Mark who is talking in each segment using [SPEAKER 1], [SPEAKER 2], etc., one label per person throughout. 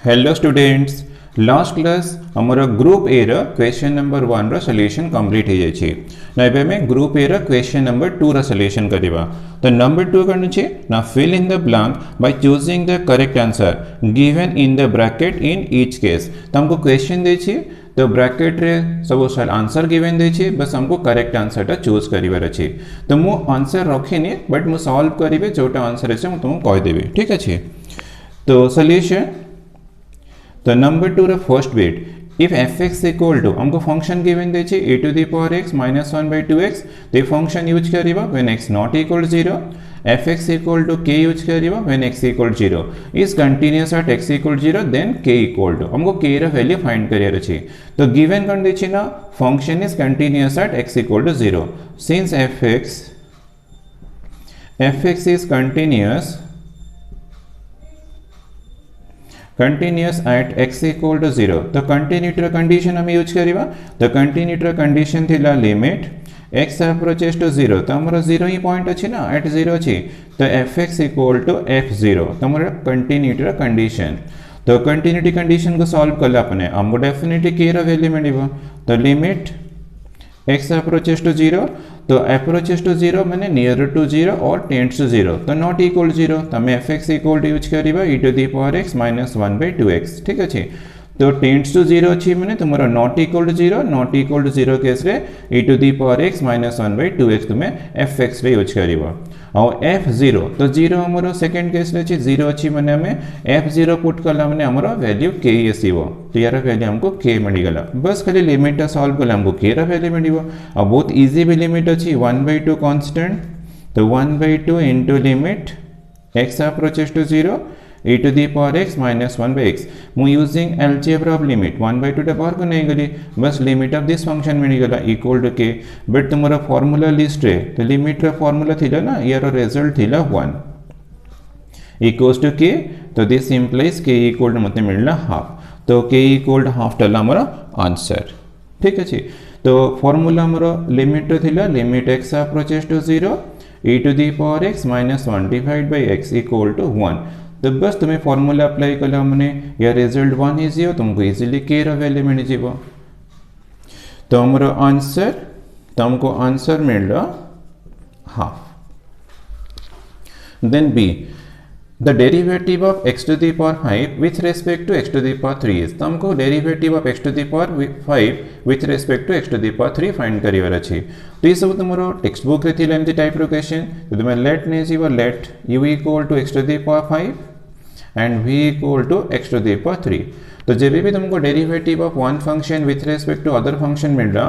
[SPEAKER 1] Hello students, last class हमर group A रो question number 1 रो सॉल्यूशन कंप्लीट हो जाय ना एबे में ग्रुप ए रो क्वेश्चन नंबर 2 रो सॉल्यूशन करबा। तो नंबर 2 करन छे ना fill in the blank by choosing the correct answer given in the bracket in each case. तो हमको क्वेश्चन दे छी तो ब्रैकेट रे सब साल आंसर गिवन दे छी, बस हमको करेक्ट आंसर टा चूज करिवार अछि। तो मु आंसर रखिनी बट मु सॉल्व करिवे जोटा आंसर अछि मु तुमको कहि देबी, ठीक अछि। तो सॉल्यूशन तो नंबर 2 रो first bit if fx equal to हमको फंक्शन गिवन दे छी a to the power x minus 1 bye 2x तो फंक्शन यूज करिबा when x not equal 0, fx equal to k use करिबा when x equal 0 is continuous at x equal 0 then k equal to हमको k रो value find करियर अछि। तो given कर दे छी ना function is continuous at x equal to 0 since fx is continuous at x equal to 0 तो कंटिन्यूटी कंडीशन हम यूज करिबा। तो कंटिन्यूटी कंडीशन थिला लिमिट x अप्रोचेस टू 0 तो हमर 0 ही पॉइंट अछि ना एट 0 अछि तो fx इक्वल टू f0 तो हमर कंटिन्यूटी कंडीशन। तो कंटिन्यूटी कंडीशन को सॉल्व करला अपने हमको डेफिनेटली k रो वैल्यू मिलिबो। तो लिमिट x अप्रोचेस टू 0 तो अप्रोचेस टू 0 माने नियर टू 0 और टेंड्स टू 0 तो नॉट इक्वल 0 तो हम fx इक्वल टू यूज करिबा e to the power x minus 1 bye 2x, ठीक अछि। तो टेंड्स टू 0 अछि माने तुमरो not equal to 0, not equal to 0 case रे e to the power x minus 1 bye 2x तुमे fx रे यूज करिबा। और f0 तो 0 हमरो सेकंड केस रे अछि 0 अछि माने हमें f0 पुट करला माने हमरो वैल्यू k आसीबो। तो यार वैल्यू हमको k मिल गेला, बस खाली लिमिट सॉल्व करला हमको k रा वैल्यू मिलिबो। और बहुत इजी भी लिमिट अछि 1/2 कांस्टेंट तो 1/2 into limit x approaches to 0 e to the power x minus 1 by x मु यूजिंग अलजेब्रा ऑफ लिमिट 1/2 टा पावर को नहीं गली, बस लिमिट ऑफ दिस फंक्शन मिल गला इक्वल टू k। बट तुम्हारा फार्मूला लिस्ट रे तो लिमिट रा फार्मूला थिला ना यार रिजल्ट थिला 1 इक्वल्स टू k तो this implies k equal to मते मिलला हाफ। तो k इक्वल टू हाफ टला हमारा आंसर, ठीक अछि। तो फार्मूला हमारा लिमिट रे थिला limit x approaches to 0 e to the power x minus 1 divide by x equal to 1। तो बस तुम्हें फार्मूला अप्लाई कला हमने या रिजल्ट 1 इज हो तुमको इजीली k रा वैल्यू मिल जीवो। तो हमरो आंसर तुमको आंसर मिलला half. Then b the derivative of x to the power 5 with respect to x to the power 3 is। तो हमको derivative of x to the power 5 with respect to x to the power 3 find करिवार अछि। तो ये सब तुमरो text book रे थिला एमती टाइप रो क्वेश्चन। तो तुम लेट ने जीव let u equal to x to the power 5 and v equal to x to the power 3। तो जब भी तुमको derivative of one function with respect to other function मिल रहा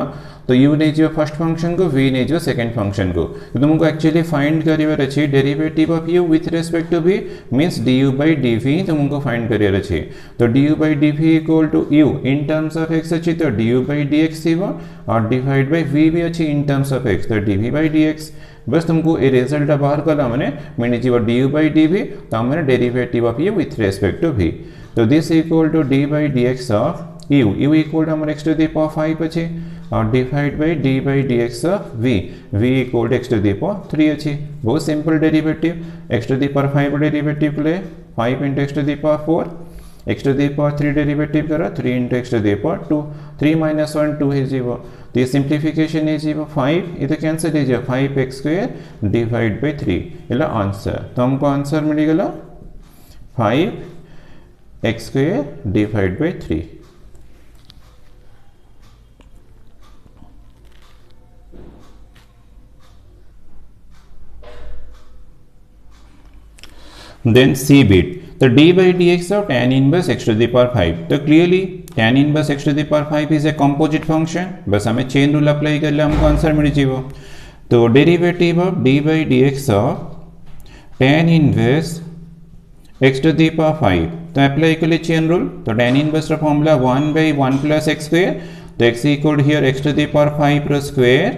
[SPEAKER 1] तो u ने जो फर्स्ट फंक्शन को v ने जो सेकंड फंक्शन को। तो तुमको एक्चुअली फाइंड करिवार अछि derivative of u with respect to v means du by dv तुमको फाइंड करिवार अछि। तो du by dv equal to u in terms of x अछि तो du by dx थिबो और डिवाइड बाय v भी अछि इन टर्म्स ऑफ x तो dv by dx। बस तुमको ए रिजल्ट बाहर कला माने जीव du by dv तो हमने derivative of u with respect to v। तो this equal to d by dx of u equal to हमर x टू द पावर 5 अछि और divide by d by dx of v equal to x to the power 3 अछि। बहुत simple derivative x to the power 5 derivative ले 5 into x to the power 4 x to the power 3 derivative करा 3 into x to the power 2 3 minus 1 2 है जीवो। तो ये simplification है जीवो 5 इधर कैंसिल है जीवो 5x स्क्वायर डिवाइड बाय 3 इला आंसर। तो हमको आंसर मिल गला 5x square divide by 3। Then c bit the d by dx of tan inverse x to the power 5। तो clearly tan inverse x to the power 5 is a composite function, बस हमें chain rule apply कर ले हमको answer मिल जीवो। तो derivative of d by dx of tan inverse x to the power 5 तो apply कर ले चेन रूल। तो tan inverse का formula 1 by 1 plus x square तो x equal here x to the power 5 plus square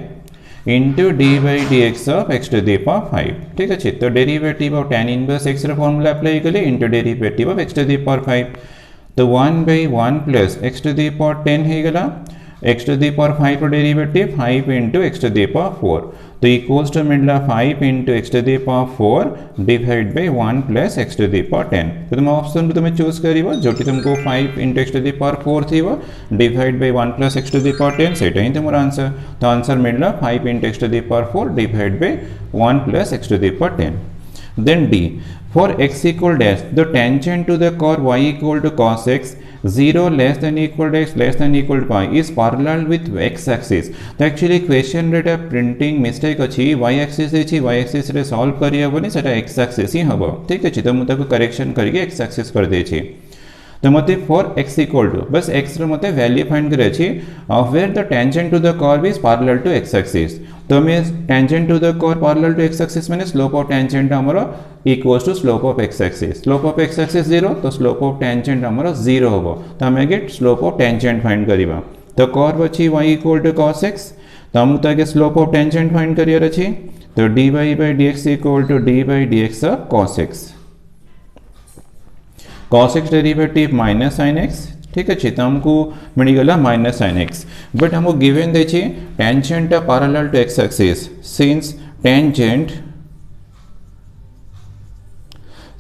[SPEAKER 1] into d by dx of x to the power 5, ठीक अछि। तो derivative of tan inverse x रा formula apply कले into derivative of x to the power 5 तो 1 by 1 plus x to the power 10 हे गला x to the power 5 रो derivative 5 into x to the power 4। तो equals to मिलला 5 into x to the power 4 divide by 1 plus x to the power 10 तो तुम option को तुम choose करिवो जोटी तुमको 5 into x to the power 4 थिवो divide by 1 plus x to the power 10 सेटा ही तुमर आंसर तो आंसर मिलला 5 into x to the power 4 divide by 1 plus x to the power 10 then D for x equal dash the tangent to the curve y equal to cos x 0 less than equal to x less than equal to pi is parallel with x axis तो actually question रे printing mistake अछि y axis अछि y axis रे solve करी हबनी सेटा x axis ही हबो ठीक अछि तो मु ताको correction करके x axis कर दे छी तो मते फॉर x इक्वल टू बस x रे मते वैल्यू फाइंड करे छी where the tangent to the curve is parallel to x axis तो मैं tangent to the curve parallel to x axis माने स्लोप ऑफ टेंजेंट हमरो equals to slope of x axis slope of x axis 0 तो slope of tangent हमरो 0 होबो तो हम get slope of tangent find करिबा तो कर्व अछि y equal to cos x तो हम ताके स्लोप ऑफ टेंजेंट फाइंड करियर अछि तो dy by dx equal to d by dx cos x cos x derivative minus sin x ठीक अच्छे तो हमको मिलगला माइनस sin x बट हमको गिवन दे छी tangent parallel to x axis since tangent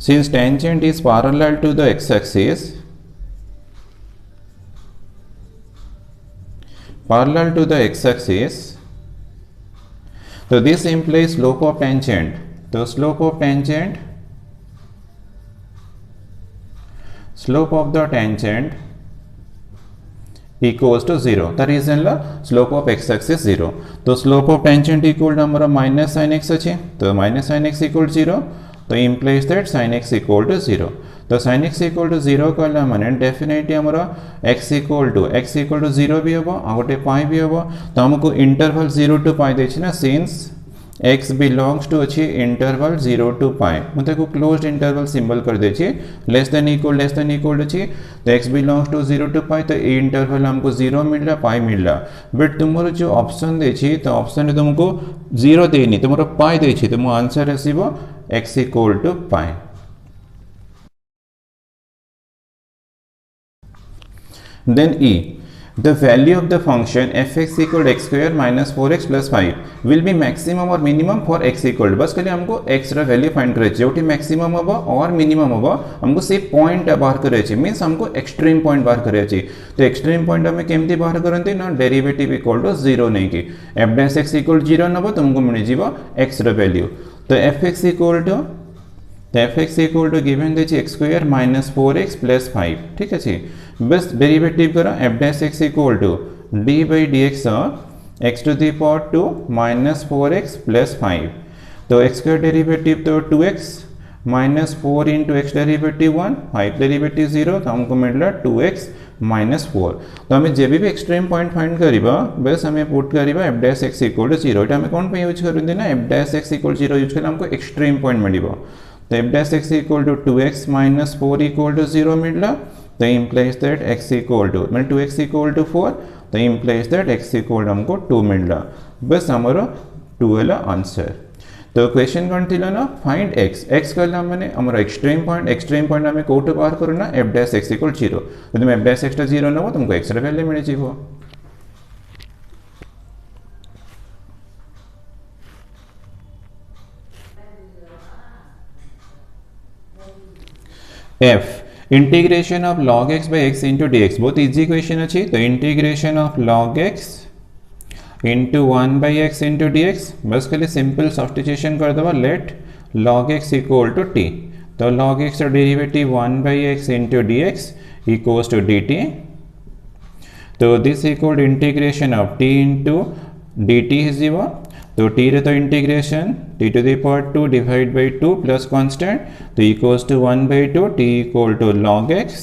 [SPEAKER 1] is parallel to the x axis so this implies slope of tangent so slope of the tangent equals to 0 the reason la slope of x axis 0 तो slope of tangent equal to हमारा minus sin x अच्छे तो minus sin x equal to 0 तो implies that sin x equal to 0 तो sin x equal to 0 कहला माने definitely हमारा x equal to 0 भी होबो आ गोटे पाई भी होबो तो हमको इंटरवल 0 to pi देछि ना सिंस x belongs to अच्छी इंटरवल 0 to pi मतलब को क्लोज्ड इंटरवल सिंबल कर देछि लेस देन इक्वल अच्छी तो x belongs to 0 to pi तो ए इंटरवल हमको 0 मिल रहा पाई मिल रहा बट तुमरो जो ऑप्शन देछि तो ऑप्शन में तुमको 0 देनी तुमरो पाई देछि तो मो answer आसीबो x equal to pi then E the value of the function fx equal to x square minus 4x plus 5 will be maximum or minimum for x equal to बस के लिए हमको x रा वैल्यू फाइंड करे छै OT maximum होबो और minimum होबो हमको से पॉइंट बाहर करे छै मींस हमको एक्सट्रीम पॉइंट बाहर करे छै तो एक्सट्रीम पॉइंट हमें केमती बाहर करंती ना डेरिवेटिव इक्वल टू 0 नहीं की f dash x equal to 0 नबो तुमको मिल जीवो x रा वैल्यू तो fx equal to given they x square minus 4x plus 5 ठीक है बस डेरिवेटिव करा f dash x equal to d by dx x to the power 2 minus 4x plus 5 तो x का डेरिवेटिव तो 2x minus 4 into x derivative 1 5 derivative 0 तो हमको मिलला 2x minus 4 तो हमें जे भी एक्सट्रीम पॉइंट फाइंड करिबा बस हमें पुट करिबा f dash x equal to 0 एटा हमें कोन पे यूज करुंदी ना f dash x equal to 0 use करला हमको एक्सट्रीम पॉइंट मिलिबो तो f dash x equal to 2x minus 4 equal to 0 मिलला तो implies that x equal to मतलब 2x equal to 4 तो implies that x equal to हमको 2 मिलला बस हमारा 2 वाला आंसर तो क्वेश्चन कौन थिला ना फाइंड x करला माने हमारा एक्सट्रीम पॉइंट हमें कोट बाहर करू ना f dash x equal 0 तो तुम f dash x 0 नबो तुमको x रा वैल्यू मिल जीवो f integration of log x by x into dx बहुत इजी क्वेश्चन अच्छी तो integration of log x into 1 by x into dx बस के लिए सिंपल सब्स्टिट्यूशन कर दवा लेट log x equal to t तो log x का derivative 1 by x into dx equals to dt तो this equal to integration of t into dt is जीवा तो t रे तो integration t to the power 2 divide by 2 plus constant तो equals to 1 by 2 t equal to log x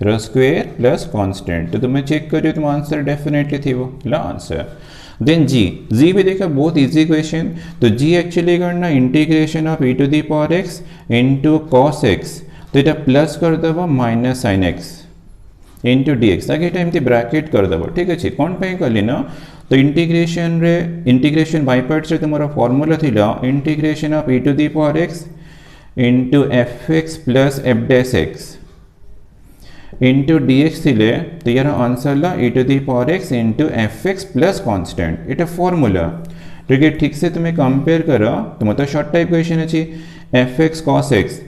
[SPEAKER 1] रो square plus constant तो तुम्हें check करियो तुम आंसर डेफिनेटली थी वो ला आंसर देन g भी देखा बहुत इजी क्वेश्चन तो g एक्चुअली करना integration of e to the power x into cos x तो এটা प्लस कर दबो minus sin x into dx आगे टाइम ती ब्रैकेट कर दबो ठीक अछि कोन पे करली ना तो इंटीग्रेशन बाय पार्ट्स रे तुम्हारा फार्मूला थिला integration of e to the power x into fx plus f dash x into dx थिले तो यार आंसर ला e to the power x into fx plus constant इटा फार्मूला ठीक ठीक से तुम्हें कंपेयर कर तुम तो शॉर्ट टाइप क्वेश्चन अच्छी f x cos x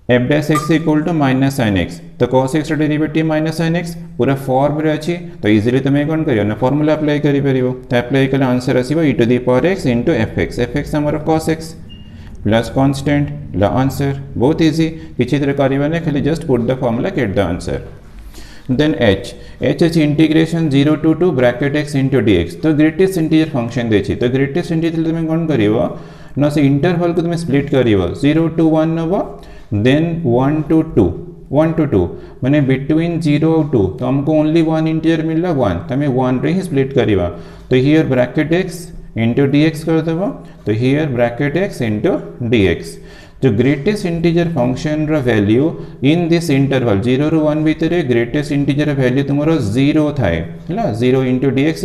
[SPEAKER 1] f dash x equal to minus sine x तो cos x derivative minus sine x पूरा फॉर्म रे अच्छी तो इजिली तुम कौन कर ना फॉर्मूला अप्लाई कर तो अप्लाई कले आंसर आसो e to the power x into f x आमर कॉस एक्स प्लस कॉन्स्टेंट ला आंसर बहुत इजी किसी तरह करवाने खाली just put the formula get the answer then h अच्छी integration 0 to 2 bracket x into d x तो ग्रेटेस्ट इंटीजर फंक्शन देखिए तो ग्रेटेस्ट इंटीजर तुम कौन कर ना से इंटरवल को तुम स्प्लिट कर 0 to 1 नब देन 1 to 2 माने बिटवीन 0 और 2 तो हमको ओनली वन इंटीजर मिल रहा 1 तो हमें 1 रे ही स्प्लिट करवा तो here bracket x into d x कर देव तो here bracket x into d x जो greatest integer function value in this interval 0 ରୁ 1 भितर ग्रेटेस्ट इंटीजर वैल्यू तुम 0 थाए 0 into d x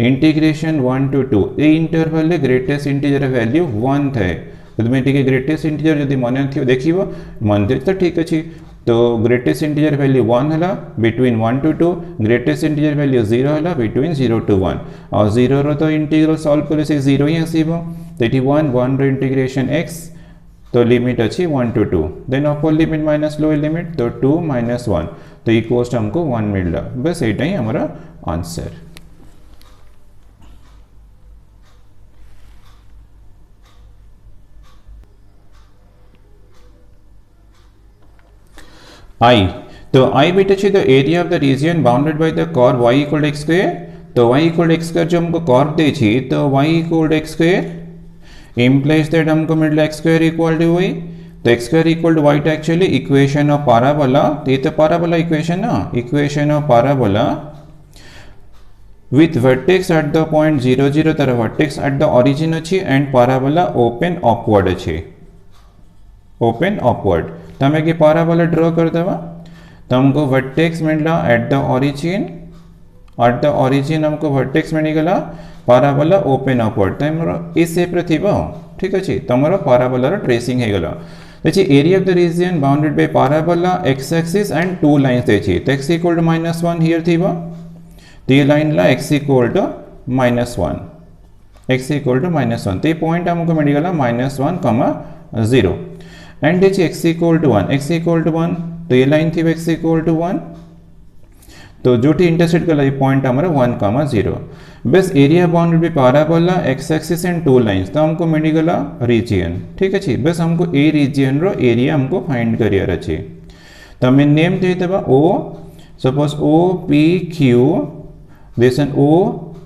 [SPEAKER 1] integration 1 to 2 ये इंटरवल ग्रेटेस्ट इंटीजर वैल्यू 1 थाए तो तुम्हें टी ग्रेटेस्ट इंटीजर जब मन थी देख मन तो ठीक अच्छे तो ग्रेटेस्ट इंटीजर वैल्यू 1 है between 1 to 2 greatest integer value 0 है बिटवीन 0 to 1 और 0 रो तो इंटीग्रल सॉल्व करे से 0 ही आसो तो 1 रो इंटीग्रेशन x तो लिमिट अच्छी 1 to 2 then upper limit minus lower limit तो 2 minus 1 तो इक्वल्स हमको 1 मिल रहा बस यहाँ ही हमारा आंसर I तो I बिट अच्छी तो area of the region bounded by the curve y equal x square तो y इक्वल x स्क्वायर जो हमको कर्व दे तो y equal x square implies that हमको मिल रहा x square equal to y तो x square equal to y तो एक्चुअली इक्वेशन ऑफ पैराबोला तो ये तो पैराबोला इक्वेशन ना equation of parabola with vertex at the point 0 0 तर vertex at the origin अच्छी and parabola open upward अच्छी open upward तो हमें कि पैराबोला ड्रॉ कर देवा तो हमको वर्टेक्स मिलला एट द ओरिजिन हमको वर्टेक्स मिलगला पैराबोला ओपन अपवर्ड तो हमर इस शेप रे थिबो ठीक अछि तमरो पैराबोला रो ट्रेसिंग हे गला देखि area of the region bounded by parabola x axis and two lines देखि तो x इक्वल टू -1 हियर थिबो तो ये लाइन ला x equal to -1 x equal to -1 तो ये पॉइंट हमको मिलगला -1, 0 एंड देखिए x इक्वल टू 1 तो ये लाइन थी x इक्वल टू 1 तो जो इंटरसेक्ट कर पॉइंट हमारा 1, 0 बस area bounded by parabola x axis and two lines तो हमको मिलगला रीजन ठीक अच्छे बस हमको ए रीजन रो एरिया हमको फाइंड करियर अच्छे तो हमें नेम दे देबा O suppose O P Q then O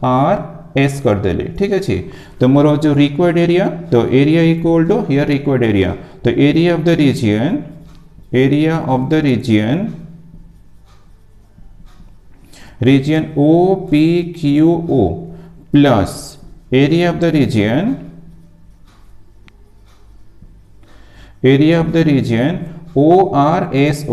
[SPEAKER 1] R S कर देले ठीक अच्छे तो मोर जो रिक्वायर्ड एरिया तो area equal to here required area तो area of the region O P Q O plus area of the region O R S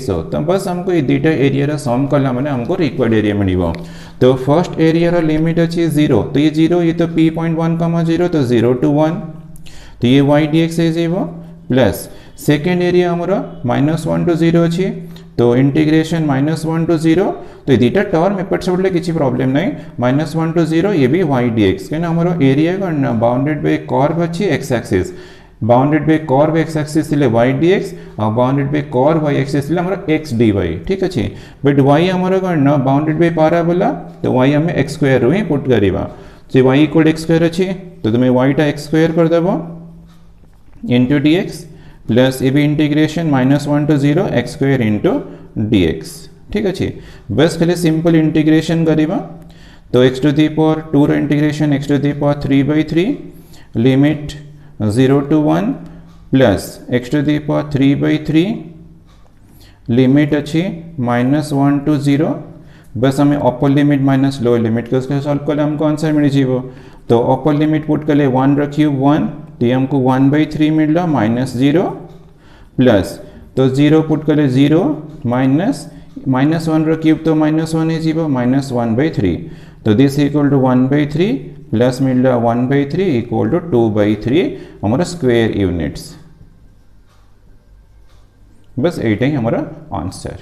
[SPEAKER 1] O तो बस हमको ये दुटा एरिया सम कला माने हमको रिक्वायर्ड एरिया मिलिबो तो फर्स्ट एरिया रो लिमिट अच्छी 0 तो ये 0 ये तो p.1, 0 तो 0 to 1 तो ये y dx है जीवो प्लस सेकेंड एरिया हमारा -1 to 0 अच्छी तो इंटीग्रेशन -1 to 0 तो ये दुटा टर्म एपट से बोले किसी प्रॉब्लम नहीं -1 to 0 ये भी y dx कहना हमारा एरिया का बाउंडेड बाय कर्व अच्छी x axis bounded by curve x axis ले y dx और bounded by curve y axis ले हमारा x dy ठीक अच्छे बट y हमारा करना बाउंडेड बाय पैराबोला तो y हमें x स्क्वायर रो ही पुट करिवा तो y इक्वल x स्क्वायर अच्छे तो तुम्हें y टा x स्क्वायर कर देबो इनटू dx प्लस ये भी integration -1 to 0 x square into dx ठीक अच्छे बस खाली सिंपल इंटीग्रेशन करिवा तो x टू दी पावर 2 रो integration x to the power 3/3 limit 0 to 1 plus x to the power 3/3 limit अच्छी -1 to 0 बस हमें upper limit minus lower limit को सॉल्व कर हमको आंसर मिल जीवो तो अपर लिमिट पुट कर 1 रखियो 1 तो ये हमको 1/3 मिल रहा -0 प्लस तो 0 पुट कर 0 -1 रखियो तो -1 है जीवो -1/3 तो दिस इक्वल टू 1/3 प्लस मिल रहा 1/3 इक्वल टू 2/3 हमारा स्क्वायर यूनिट्स बस 8 ही हमारा आंसर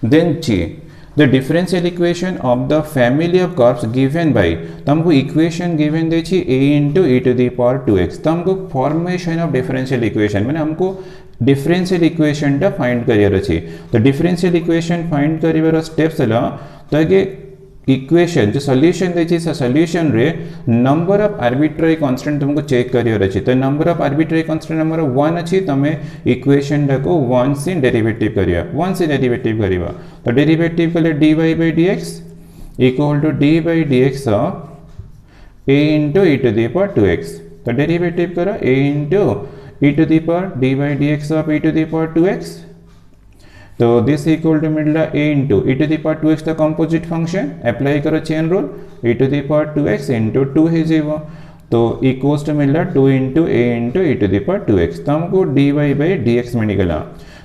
[SPEAKER 1] देन ची the differential equation of the family of curves given by तुमको इक्वेशन गिवन देछि a into e to the power 2x तुमको फॉर्मेशन ऑफ डिफरेंशियल इक्वेशन माने हमको डिफरेंशियल इक्वेशन टा फाइंड करियर अछि तो डिफरेंशियल इक्वेशन फाइंड करिवर स्टेप्स हला तो आगे इक्वेशन जो सॉल्यूशन देछि से सॉल्यूशन रे नंबर ऑफ आर्बिट्ररी कांस्टेंट तुमको चेक करियर अछि तो number of arbitrary constant number 1 अछि तमे इक्वेशन टा को 1 से डेरिवेटिव करिया 1 से डेरिवेटिव करिवा तो डेरिवेटिव कले dy by dx equal to d by dx ऑफ a into e to the power 2x तो डेरिवेटिव करो a into e to the power d by dx of e to the power 2x तो this equal to मिलला a into e to the power 2x the composite function apply करो chain rule e to the power 2x into 2 हे जीवो तो equals to मिलला 2 into a into e to the power 2x तो हमको dy by dx मिलगला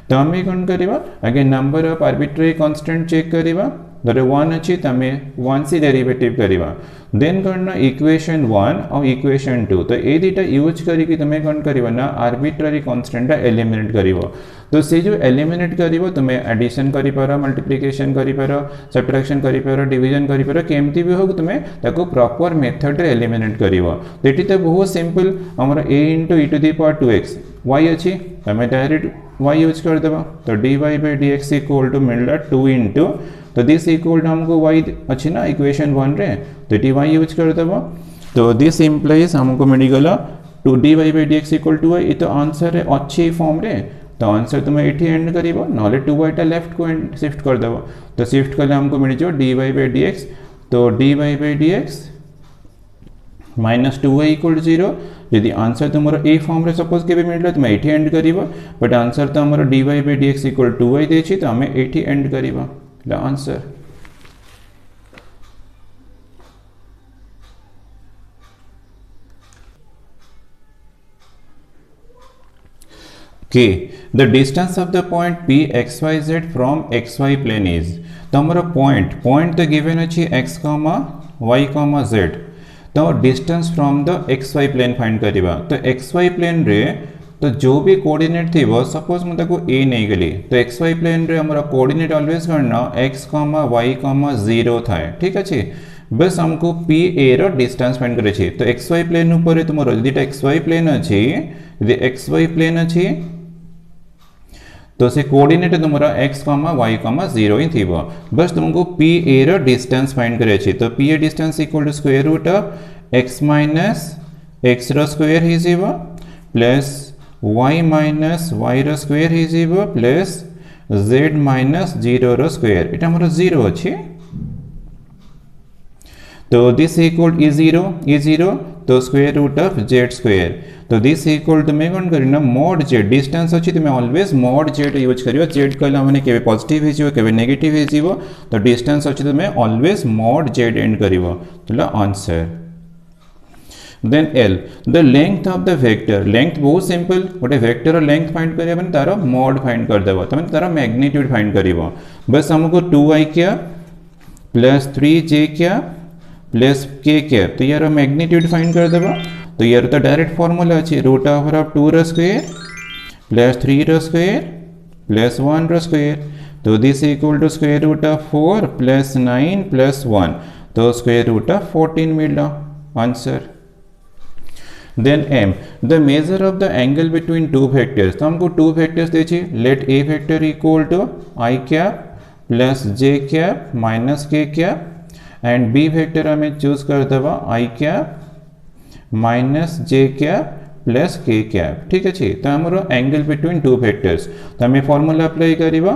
[SPEAKER 1] तो हम कौन करिवा आगे number of arbitrary constant check करिवा धरे 1 अछि तमे 1 से डेरिवेटिव करिवा देन करना इक्वेशन 1 और इक्वेशन 2 तो ए दुटा यूज करी कि तमे कौन करिवा ना आर्बिट्ररी कांस्टेंट एलिमिनेट करिवो तो से जो एलिमिनेट करिवो तमे एडिशन करि पारो मल्टीप्लिकेशन करि पारो सब्ट्रैक्शन करि पारो डिवीजन करि पारो केमती भी हो तमे ताको प्रॉपर मेथड रे एलिमिनेट करिवो तेटी तो बहुत सिंपल हमर a into e to the power 2x y अछि तमे डायरेक्ट y यूज कर देबा तो dy by dx equal to मिलला 2 into तो दिस इक्वल टू हमको y अछि ना इक्वेशन 1 रे तो dy यूज कर देबा तो दिस इंप्लाइज हमको मिल गला 2 dy by dx equal to y ये तो आंसर है अच्छी फॉर्म रे तो आंसर तुम एठी एंड करिवो नले 2y टा लेफ्ट को शिफ्ट कर देबो तो शिफ्ट कले हमको मिल जो dy by dx तो dy by dx minus 2y equal 0 यदि आंसर तुमरो ए फॉर्म रे सपोज के भी मिलला तुम एठी एंड करिवो बट आंसर तो हमरो dy by dx equal 2y देछि तो हमें एठी एंड करिवो the answer k the distance of the point p xyz from xy plane is तो हमरो पॉइंट तो गिवन अछि x, y, z तो distance from the xy plane find करिवा तो xy प्लेन रे तो जो भी कोऑर्डिनेट थी वो सपोज मैं ताको a नहीं गली तो xy प्लेन रे हमरा कोऑर्डिनेट ऑलवेज करना x, y, 0 थाए ठीक अछि बस हमको p a रो डिस्टेंस फाइंड करे छी तो xy प्लेन ऊपर तुमरो यदि xy प्लेन अछि यदि xy प्लेन अछि तो से कोऑर्डिनेट तुमरा x, y, 0 ही थीबो बस तुमको p a रो डिस्टेंस फाइंड करे छी तो p a distance equal to square root of x minus x रो स्क्वायर ही जीवो प्लस y माइनस y रो स्क्वायर ही जीवो प्लस z माइनस 0 रो स्क्वायर एटा हमरो 0 अछि तो दिस इक्वल e 0 तो square root of z square तो दिस इक्वल टू मैं कोन करना mod z डिस्टेंस अछि तुमे ऑलवेज mod z यूज करियो z कहला माने केबे पॉजिटिव हिजिवो केबे नेगेटिव हिजिवो तो डिस्टेंस अछि तुमे ऑलवेज mod z एंड करिवो तो answer then l the length of the vector length बहुत सिंपल गोटे वेक्टर लेंथ फाइंड करिया माने तारो mod फाइंड कर देबो तमे तारो मैग्नीट्यूड फाइंड करिवो बस हमको 2y क्या प्लस 3j क्या प्लस k क्या तो यार मैग्नीट्यूड फाइंड कर देबो तो यार तो डायरेक्ट फार्मूला अछि रूट ओवर ऑफ 2 रो स्क्वायर प्लस 3 रो स्क्वायर प्लस 1 रो स्क्वायर तो this equal to square root of 4 plus 9 plus 1 तो स्क्वायर रूट ऑफ 14 मिला answer then m the measure of the angle between two vectors तो हमको two vectors देछि let a vector equal to i cap plus j cap minus k cap and b vector हमें choose कर देबा i cap minus j cap plus k cap ठीक अछि तो हमरो एंगल बिटवीन टू वेक्टर्स तो हमें फार्मूला अप्लाई करिवो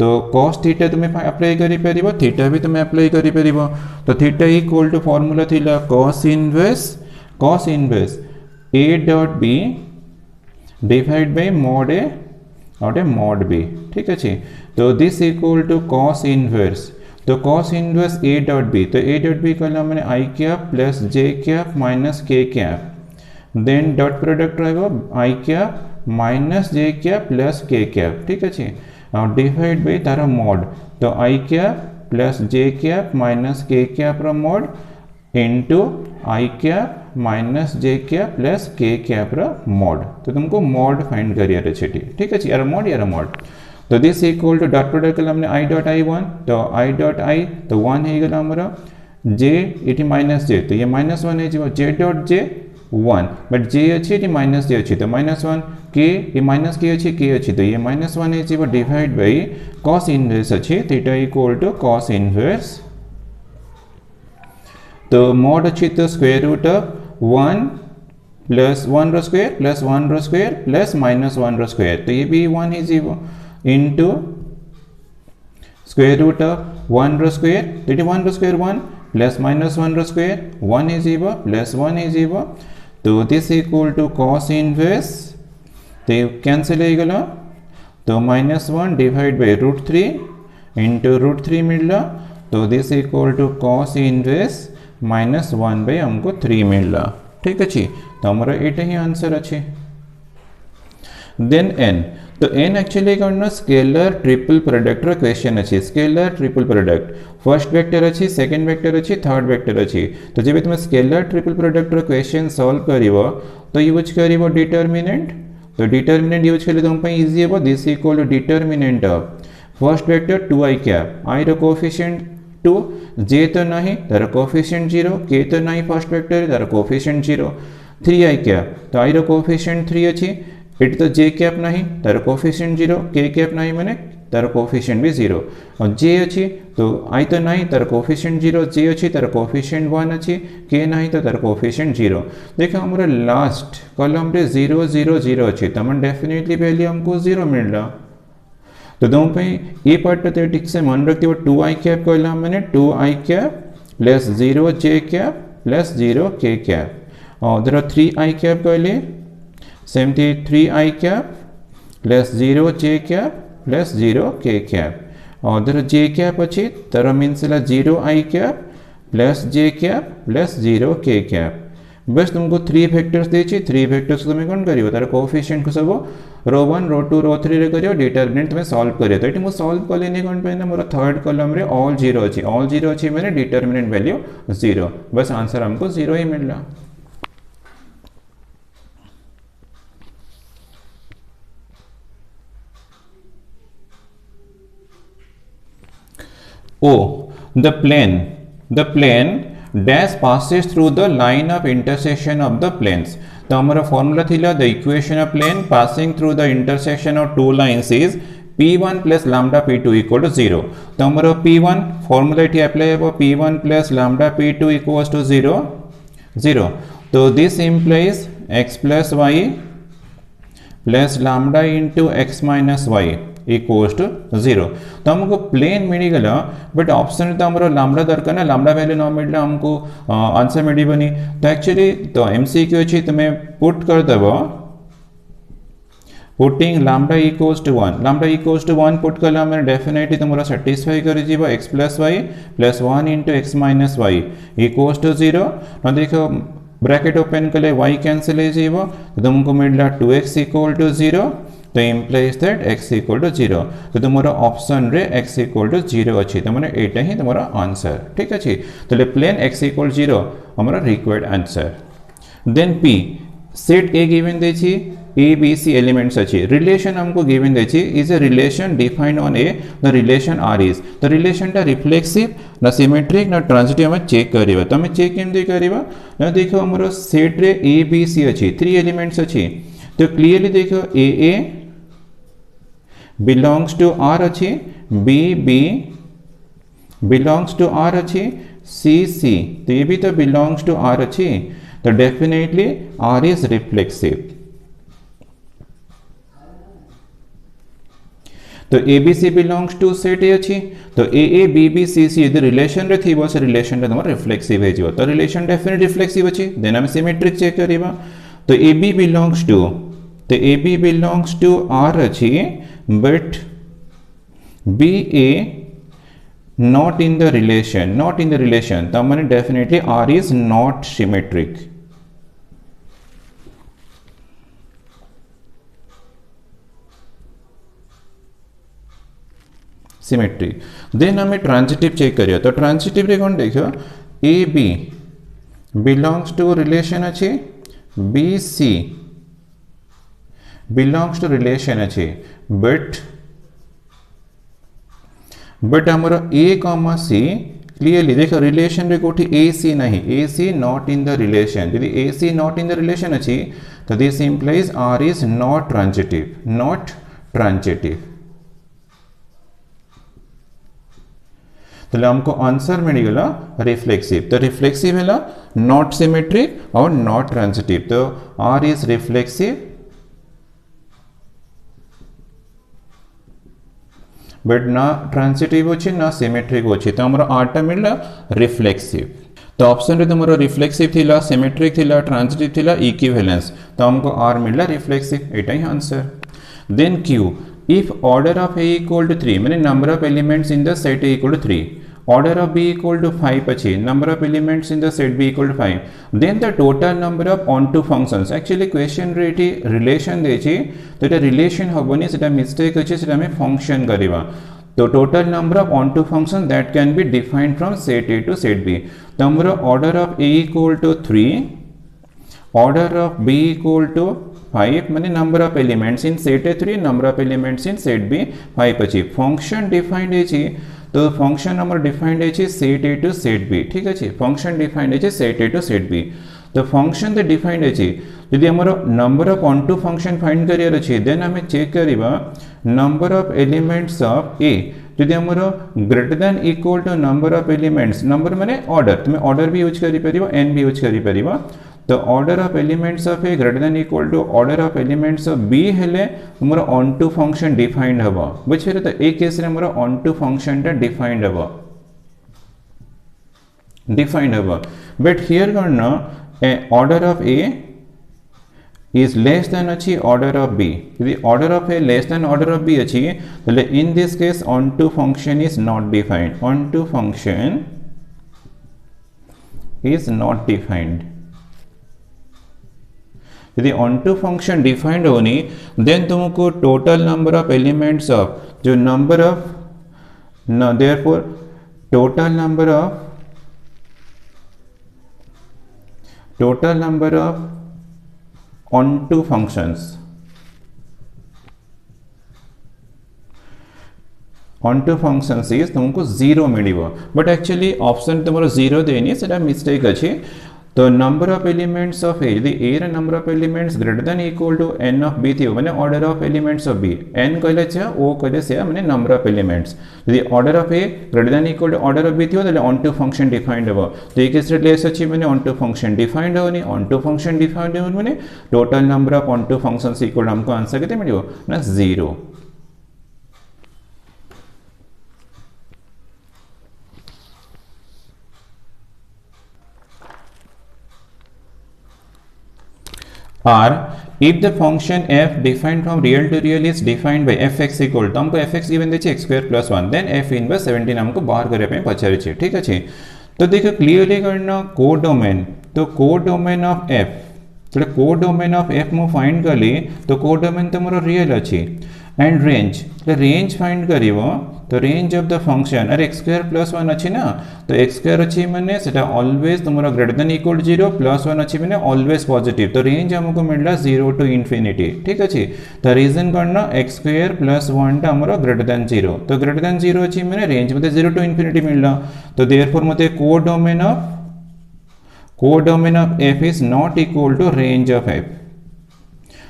[SPEAKER 1] तो cos थीटा तुमे अप्लाई करि परिबो थीटा भी तुमे अप्लाई करि परिबो तो थीटा इक्वल टू फार्मूला थिला cos inverse a dot b divide by mod a और mod b ठीक अछि तो this equal to cos inverse तो cos inverse a dot b तो a डॉट b कहला माने i cap plus j cap minus k cap then dot product रहबो i cap minus j cap plus k cap ठीक अछि और divide by तारा mod तो i cap plus j cap minus k cap रो mod into i cap minus j cap plus k cap रो mod तो तुमको mod फाइंड करियर अछि ठीक अछि यार mod तो this equal to dot product कला हमने आई डॉट आई 1 तो आई डॉट आई तो 1 हो गला हमर जे इटी माइनस जे तो ये माइनस 1 हो जे डॉट जे 1 बट जे अच्छी ये माइनस जे अच्छी तो माइनस 1 के ये माइनस के अच्छी के अच्छी तो ये माइनस 1 हो डिवाइड बाय कॉस इनवर्स अच्छी theta equal to cos inverse तो मॉड अच्छी तो स्क्वायर रूट ऑफ 1 प्लस 1 रो स्क्वायर प्लस 1 रो स्क्वायर प्लस माइनस 1 रो स्क्वायर तो ये भी 1 हो इंटू स्क्वायर रूट ऑफ 1 रो स्क्वायर तो ये 1 रो स्क्वायर 1 प्लस माइनस 1 रो स्क्वायर 1 हो प्लस 1 हो तो this equal to cos inverse तो कैंसिल हो गला तो minus 1 divide by root 3 into root 3 मिलला तो this equal to cos inverse minus 1 by हमको 3 मिलला ठीक अच्छे तो हमारा एटा ही आंसर अच्छे देन एन तो एन एक्चुअली कौन स्केलर ट्रिपल प्रोडक्ट क्वेश्चन अच्छे scalar triple product first vector अच्छी सेकंड वेक्टर अच्छी थर्ड वेक्टर अच्छी तो जब तुम scalar triple product question solve करिवो तो यूज करिवो डिटर्मिनेंट तो डिटर्मिनेंट यूज कले तुम इजी हे this equal to determinant of first vector 2i cap i रो कोएफिशिएंट 2 जे तो नहीं तार कोएफिशिएंट 0 के तो नहीं फर्स्ट वेक्टर तार कोएफिशिएंट 0 3i कैप तो आई रो कोएफिशिएंट 3 अच्छी इट तो जे कैप नहीं तार कोएफिशिएंट 0 के कैप नहीं माने तार कोएफिशिएंट भी 0 और जे अच्छी तो आई तो नहीं तार कोएफिशिएंट 0 जे अच्छी तार कोएफिशिएंट 1 अच्छी के नहीं तो तार कोएफिशिएंट 0 देखो हमारा लास्ट कॉलम रे 0 0 0 अच्छी तो हम डेफिनेटली वैल्यू हमको 0 मिल रहा तो तुम ये पार्ट तो ठीक से मन रखते हो 2i कैप कहला मैंने 2i कैप प्लस 0 जे कैप प्लस 0 के कैप और उधर 3i कैप कहले सेम थी 3i कैप प्लस 0 जे कैप प्लस 0 के कैप और उधर जे कैप अच्छी तर मीन्स 0i कैप प्लस जे कैप प्लस 0 के कैप बस तुमको 3 वेक्टर्स देछि 3 वेक्टर्स तुम कौन करियो तार कोएफिशिएंट को सब रो 1 रो 2 रो 3 रे करियो डिटरमिनेंट तुम सॉल्व करियो तो एटी मु सॉल्व कलेनी कोन पे मोर थर्ड कॉलम रे ऑल 0 अछि माने डिटरमिनेंट वैल्यू 0 बस आंसर हमको 0 ही मिलला O the plane dash passes through the line of intersection of the planes तो हमारा फॉर्मूला थिला the equation of plane passing through the intersection of two lines is p1 plus lambda p2 equal to 0 तो हमारा p1 formula eighty apply हो p1 plus lambda p2 equals to 0 तो this implies x plus y plus lambda into x minus y equals to 0 तो हमको plane मिलगला but option तो हमारा lambda दरकार ना लैम्डा वैल्यू न मिलला हमको आंसर मिलबनी तो एक्चुअली तो एमसीक्यू अछि तुम्हें पुट कर देबो putting lambda equals to 1 put करला मैंने डेफिनेटली तुमरा सैटिस्फाई कर जीवो x plus y plus 1 into x minus y equals to 0 ना देखो ब्रैकेट ओपन कले y कैंसिल हो जीवो तो तुमको मिलला 2x इक्वल टू 0 तो implies that x equal to 0 तो तुम्हारा ऑप्शन रे x इक्वल टू 0 अच्छी तो मैंने एटा ही तुम्हारा आंसर ठीक अच्छी तो प्लेन x इक्वल 0 हमारा required answer then p set A given देछि a b c एलिमेंट्स अच्छी रिलेशन हमको गिवन देछि is a relation defined on A the relation R is the relation टा रिफ्लेक्सिव ना सिमेट्रिक ना ट्रांजिटिव हम check करिवा तो हम चेक केमते करिवा ना देखो हमरो सेट रे a b c अच्छी 3 एलिमेंट्स अच्छी तो क्लियरली देखो a belongs to R अच्छी B belongs to R अच्छी C तो ये भी तो belongs to R अच्छी तो डेफिनेटली R is reflexive तो ABC belongs to set A अच्छी तो AA BB CC यदि रिलेशन रे थी बस रिलेशन रे तुम्हारा रिफ्लेक्सिव है जो तो रिलेशन डेफिनेटली रिफ्लेक्सिव अच्छी देन हम सिमेट्रिक चेक करिबा तो AB belongs to R अच्छी but BA not in the relation तो मैंने definitely R is not symmetric symmetry then हमें ट्रांजिटिव चेक करियो तो ट्रांजिटिव रे कौन देखियो AB belongs to relation अच्छी BC belongs to relation अच्छी but बट आमर ए कमा सी क्लीयरली देख रिलेशन रे कोठी ए सी नहीं, A C not in the relation, यदि A C not in the relation अच्छी तो this implies R is not transitive, not transitive. तो हमको आंसर मिलगला रिफ्लेक्सिव। तो रिफ्लेक्सिव है नॉट सिमेट्रिक और नॉट ट्रांजिटिव, तो आर इज रिफ्लेक्सिव बट ना ट्रांजिटिव अच्छे ना सिमेट्रिक अच्छे, तो हमारा आरटा मिलला रिफ्लेक्सिव। तो ऑप्शन रे तुम रिफ्लेक्सिव थिला, सिमेट्रिक थिला, ट्रांजिटिव थिला, इक्विवेलेंस, तो हमको आर मिलला रिफ्लेक्सिव, एटा ही answer. Then Q, if order of A equal to 3 meaning number of elements in the set A equal to 3, order of B equal to 5 अच्छी, number of elements in the set B equal to 5, then the total number of onto functions, actually question rate relation देची तो ये relation होबनी सेटा mistake अच्छी सेटा में function करेगा, तो total number of onto function that can be defined from set A to set B, तो हमारा order of A equal to 3, order of B equal to 5 माने number of elements in set A 3, number of elements in set B 5 अच्छी। Function defined है तो function number defined है set A to set B, ठीक है, function defined है set A to set B, तो function तो डिफाइंड है यदि आमर number of onto function find करियर अच्छे देन आम चेक करवा number of elements of A, यदि आमर greater than equal to number of elements, number माने ऑर्डर, तुम ऑर्डर भी यूज करि एन भी यूज करि, तो order of elements of A greater than equal to order of elements of B हेले हमर ऑन टू फंक्शन डिफाइंड हबो, बुझिरे, तो ए केस रे हमर ऑन टू फंक्शन टा डिफाइंड हबो, बट हियर करना order of A is less than अच्छी ऑर्डर ऑफ बी, यदि order of A less than order of B अच्छी तो in this case onto function is not defined, onto function is not defined. यदि onto function defined होनी then तुमको total number of elements of जो number of therefore total number of onto functions, onto functions is तुमको 0 मिलिबो, but actually option तुमरो 0 देनी सेटा mistake अछि, तो number of elements of A यदि ए रे number of elements greater than equal to n of B थियो माने order of elements of B, n कहले छ ओ कहले से माने नंबर ऑफ एलिमेंट्स, यदि order of A greater than equal to order of B थियो तले ऑन टू फंक्शन डिफाइंड हो, तो एक केस रे लेस अछि माने ऑन टू फंक्शन डिफाइंड होनी, ऑन टू फंक्शन डिफाइंड हो माने total number of onto functions equal हमको आंसर केते मिलियो ना 0। or if the function f defined from real to real is defined by fx equal to हमको fx given देछि x square plus 1 then f inverse 17 हमको बाहर करे पे पचारे छै, ठीक अछि। तो देखो क्लियरली करना कोडोमेन, तो कोडोमेन ऑफ f, तो कोडोमेन ऑफ f मु फाइंड करली तो कोडोमेन तो मोर रियल अछि, एंड रेंज, तो रेंज फाइंड करिवो तो रेंज ऑफ द फंक्शन अरे x स्क्वायर प्लस 1 अछि ना, तो x स्क्वायर अछि माने सेटा ऑलवेज तुमरा greater than equal to 0 plus 1 अछि माने ऑलवेज पॉजिटिव, तो रेंज हमको मिलला 0 टू इंफिनिटी, ठीक अछि। तो रीजन करना x स्क्वायर प्लस 1 टा हमरा ग्रेटर देन 0, तो ग्रेटर देन 0 अछि माने रेंज मते 0 टू इंफिनिटी मिलला, तो देयरफॉर मते codomain of f is not equal to range of f,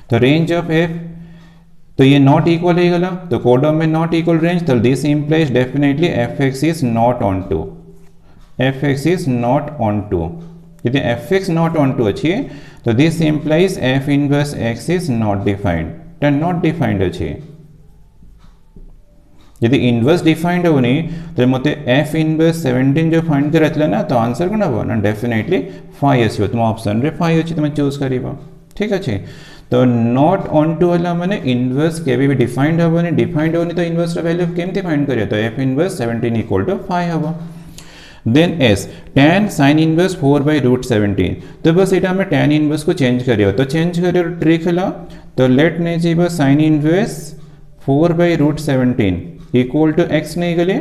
[SPEAKER 1] तो रेंज ऑफ f तो ये नॉट इक्वल हो गला, तो कोडोमेन नॉट इक्वल रेंज, तो this implies definitely fx is not onto, fx is not onto, यदि fx not onto अच्छी तो this implies f inverse x is not defined, तो not defined अच्छी, यदि inverse defined होनी तो मते f इनवर्स 17 जो फाइंड करथले ना, तो आंसर कोन हो ना डेफिनेटली 5 अछि, तुम ऑप्शन रे 5 अछि तुम चूज करिवो, ठीक अछि। तो नॉट ऑन टू वाला माने इनवर्स केबे भी डिफाइंड होबनी, डिफाइंड होनी तो इनवर्स रा वैल्यू केमते फाइंड करियो, तो f इनवर्स 17 इक्वल टू 5 हबो। Then s tan sin inverse 4/√17, तो बस एटा में tan इनवर्स को चेंज करियो, तो चेंज करियो ट्रिक हला, तो लेट ने जीबो sin inverse 4/√17 equal to x नहीं गले,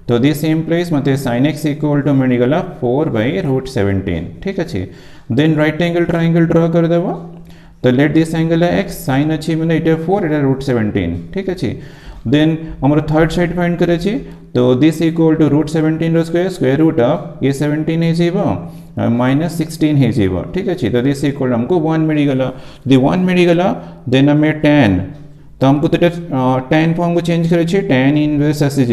[SPEAKER 1] तो दिस इंप्लाइज मते sin x इक्वल टू मिल गला 4/√17, ठीक अछि। Then right angle triangle draw कर देबो, तो लेट दिस एंगल है x, sin अच्छी मैंने इटा 4 इटा √17, ठीक अच्छी। देन हमारा थर्ड साइड फाइंड करे छी, तो this equal to root 17 square square root of ये 17 हो माइनस 16 हो ठीक अच्छे तो दिस इक्वल हमको 1 मिलगला यदि 1 मिलगला देन आम tan तो हमको तो tan फॉर्म को चेंज करे tan इनवर्स आसीज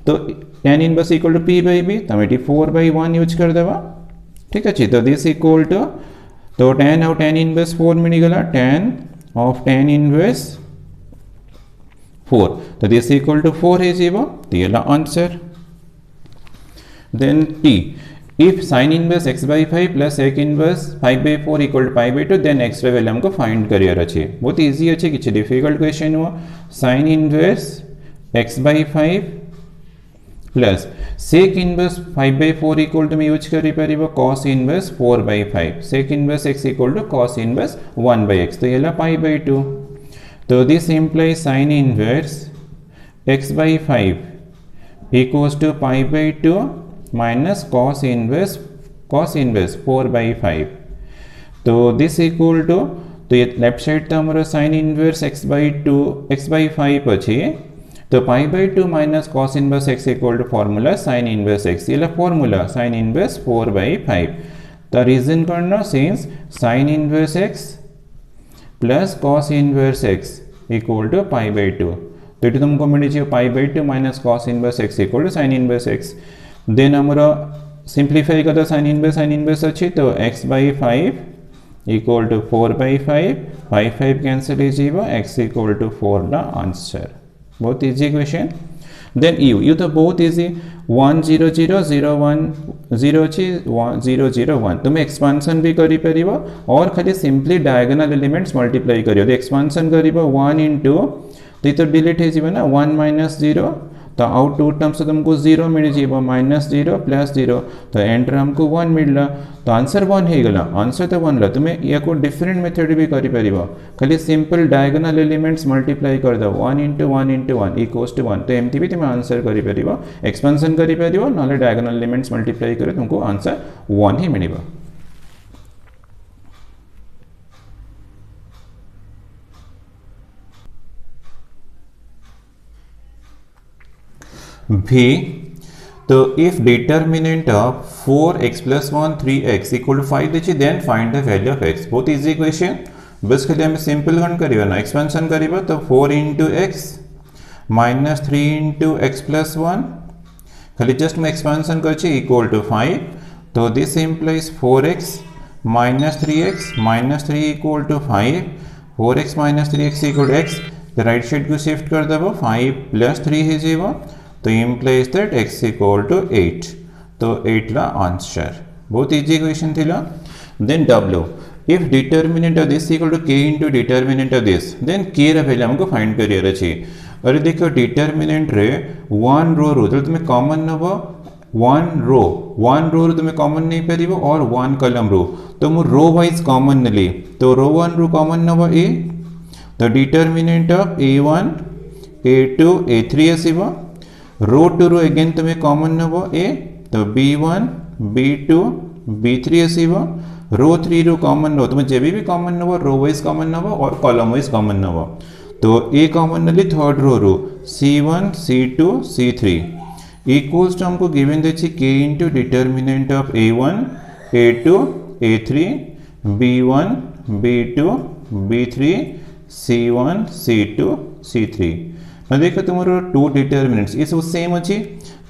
[SPEAKER 1] तो tan inverse equal to p by b तो ये 4/1 यूज कर देवा ठीक अच्छे तो दिस इक्वल टू तो tan ऑफ tan इनवर्स 4 मिलगला tan ऑफ tan इनवर्स 4 तो दिस इक्वल टू 4 हो तो ये answer then t if sin inverse x by 5 plus sec inverse 5 by 4 equal to pi by 2 then x value हमको find करियर अच्छे बहुत easy अच्छे किसी डिफिकल्ट क्वेश्चन हुआ sin inverse x by 5 plus sec inverse 5 by 4 equal to मैं use करी परिबो cos inverse 4 by 5 sec inverse x equal to cos inverse 1 by x तो ये ला pi by 2 तो this implies sin inverse x by 5 equals to pi by 2 minus cos inverse 4 by 5 तो this equal to तो ये left side तो हमारा sin inverse x by 5 अच्छे तो pi by 2 minus cos inverse x equal to formula sin inverse x ये formula sin inverse 4 by 5 तो reason करना since sin inverse x plus cos inverse x equal to pi by 2 तो ये तुमको मिले pi by 2 minus cos inverse x equal to sin inverse x then हमारा simplify करता sine inverse अच्छी तो x by 5 equal to 4 by 5 cancel हो x equal to 4 ना आंसर बहुत इजी क्वेश्चन देन यू तो बहुत इजी 1 0 0 0 1 0 अच्छी 0 0 1 तुम एक्सपांसन भी करी परिबो और खाली सिंपली डायगोनल एलिमेंट्स मल्टीप्लाई करियो तो एक्सपांसन करिबो 1 इंटू तो डिलीट हो ना 1 माइनस 0 तो आउट टू टर्म्स तुमको 0 मिल जाए माइनस 0 प्लस 0 तो एंटर हमको 1 मिलला तो आंसर 1 हो गला आंसर तो 1 ला तुम्हें या को डिफरेंट मेथड भी करी परिबो खाली सिंपल डायगोनल एलिमेंट्स मल्टीप्लाई कर दो 1 इंटू 1 इक्वल्स टू 1 तो एमती भी तुम्हें आंसर करी परिबो एक्सपेंशन करी परिबो नाले डायगोनल एलिमेंट्स मल्टीप्लाई करे तुमको आंसर 1 ही मिलिबो v तो if determinant of 4x plus 1 3x equal to 5 देखिए then find the value of x बहुत इजी क्वेश्चन बस खाली हमें सिंपल कौन करियो ना एक्सपेंशन करियो तो 4 into x minus 3 into x plus 1 खाली जस्ट मैं एक्सपेंशन कर इक्वल टू 5 तो this implies 4x minus 3x minus 3 equal to 5 4x minus 3x equal to x तो राइट साइड को शिफ्ट कर दबो 5 प्लस 3 है जीवो तो implies that x equal to 8 तो 8 ला आंसर बहुत इजी क्वेश्चन थिला then w if determinant of this equal to k into determinant of this then k रा वैल्यू हमको फाइंड करियर अछि अरे देखो डिटर्मिनेंट रे 1 रो रो तो तुम्हें कॉमन नबो 1 रो तुम्हें कॉमन नहीं परिबो और 1 कॉलम रो तो मु रो वाइज कॉमन नली तो रो 1 रो कॉमन नबो a तो determinant of a1 a2 a3 आसीबो रो टू रो अगेन तुम्हें कॉमन नबो ए तो b1 b2 b3 आसीबो रो 3 रो कॉमन नो तुम्हें जेबी भी कॉमन नबो रो वाइज कॉमन नबो और कॉलम वाइज कॉमन नबो तो ए कॉमन नली third row c1 c2 c3 equals to हमको गिवन देछि k into determinant of a1 a2 a3 b1 b2 b3 c1 c2 c3 देखो तुम्हारा 2 डिटर्मिनेंट्स ये सब सेम अच्छी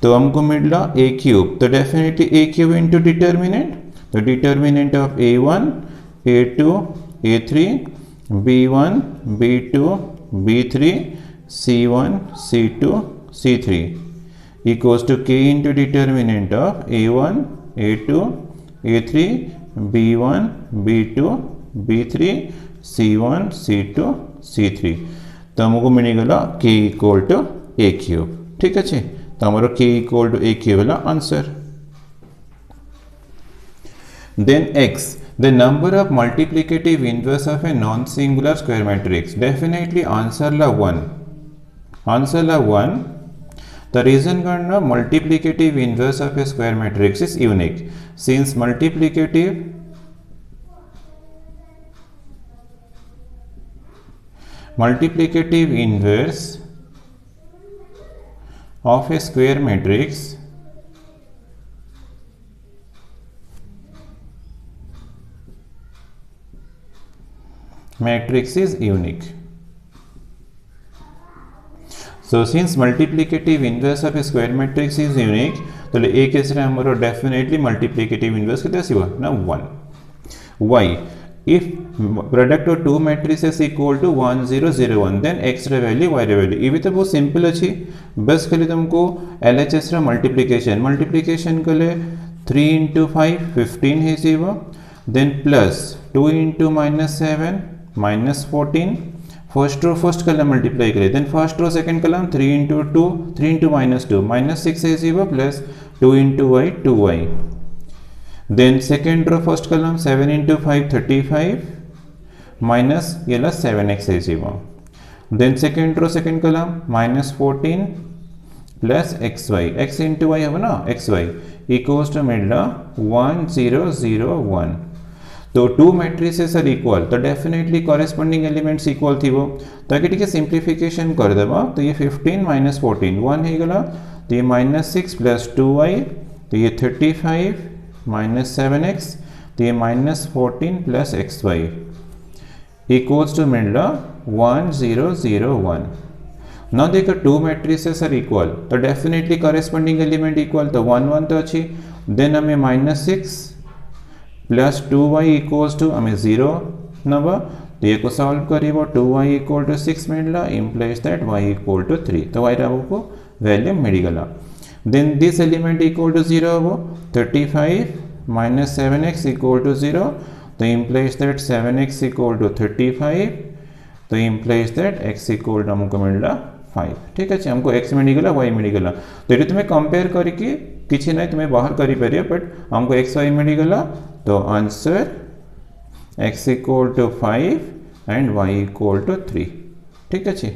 [SPEAKER 1] तो हमको मिलला a क्यूब तो definitely a cube into determinant तो determinant of a1 a2 a3 b1 b2 b3 c1 c2 c3 equals to k into determinant of a1 a2 a3 b1 b2 b3 c1 c2 c3 तो हमको मिलेगा k equal to a cube ठीक अच्छे तो हमारा k equal to a cube वाला answer then x the number of multiplicative inverse of a non singular square matrix definitely answer ला 1 the reason करना multiplicative inverse of a square matrix is unique since multiplicative inverse of a square matrix is unique. So since multiplicative inverse of a square matrix is unique, तो ए case रे हमरो definitely multiplicative inverse केते आसीबो ना 1. Why? If product of two matrices equal to 1 0 0 1, then x रे value y रे value. ये तो बहुत सिंपल अछि. बस खाली तुमको LHS रा मल्टीप्लिकेशन कले 3 into 5 15 हे जीवो. Then plus 2 into -7 -14. First row first कलम मल्टीप्लाई करें. देन फर्स्ट रो सेकंड कलम 3 into 2 3 into -2 -6 है जीवो plus 2 into y 2y. Then second row first column 7 into 5 35 minus ये ला 7x है जीवो. देन सेकंड रो सेकंड कलम -14 plus xy x into y है ना xy इक्वल्स टू मिडला 1 0 0 1. तो टू मैट्रिसेस आर इक्वल तो डेफिनेटली कॉरेस्पॉन्डिंग एलिमेंट्स इक्वल थी वो. तो आगे टिके सिंप्लिफिकेशन कर देबा. तो ये 15 - 14 1 हे गला. तो ये -6 प्लस 2y. तो ये 35 - 7x. तो ये -14 प्लस xy इक्वल्स टू मिडला 1 0 0 1. नाउ देखो टू मैट्रिसेस आर इक्वल तो डेफिनेटली कॉरेस्पॉन्डिंग एलिमेंट इक्वल. तो 1 1 तो अच्छी. देन हमें -6 प्लस 2y इक्वल्स टू हमें 0 नवा. तो ये को सॉल्व करिबो 2y इक्वल टू 6 मिलला implies that y equal to 3. तो y राबो को वैल्यू मिल गला. Then this element equal to 0 हो 35 - 7x इक्वल टू 0. तो implies that 7x equal to 35. तो implies that x equal to हमको मिलला 5. ठीक है हमको x मिल गला y मिल गला. तो ये तुम्हें कंपेयर करके किसी नहीं तुम्हें बाहर करी परिया बट हमको x y मिल गला. तो answer x equal to 5 and y equal to 3. ठीक है.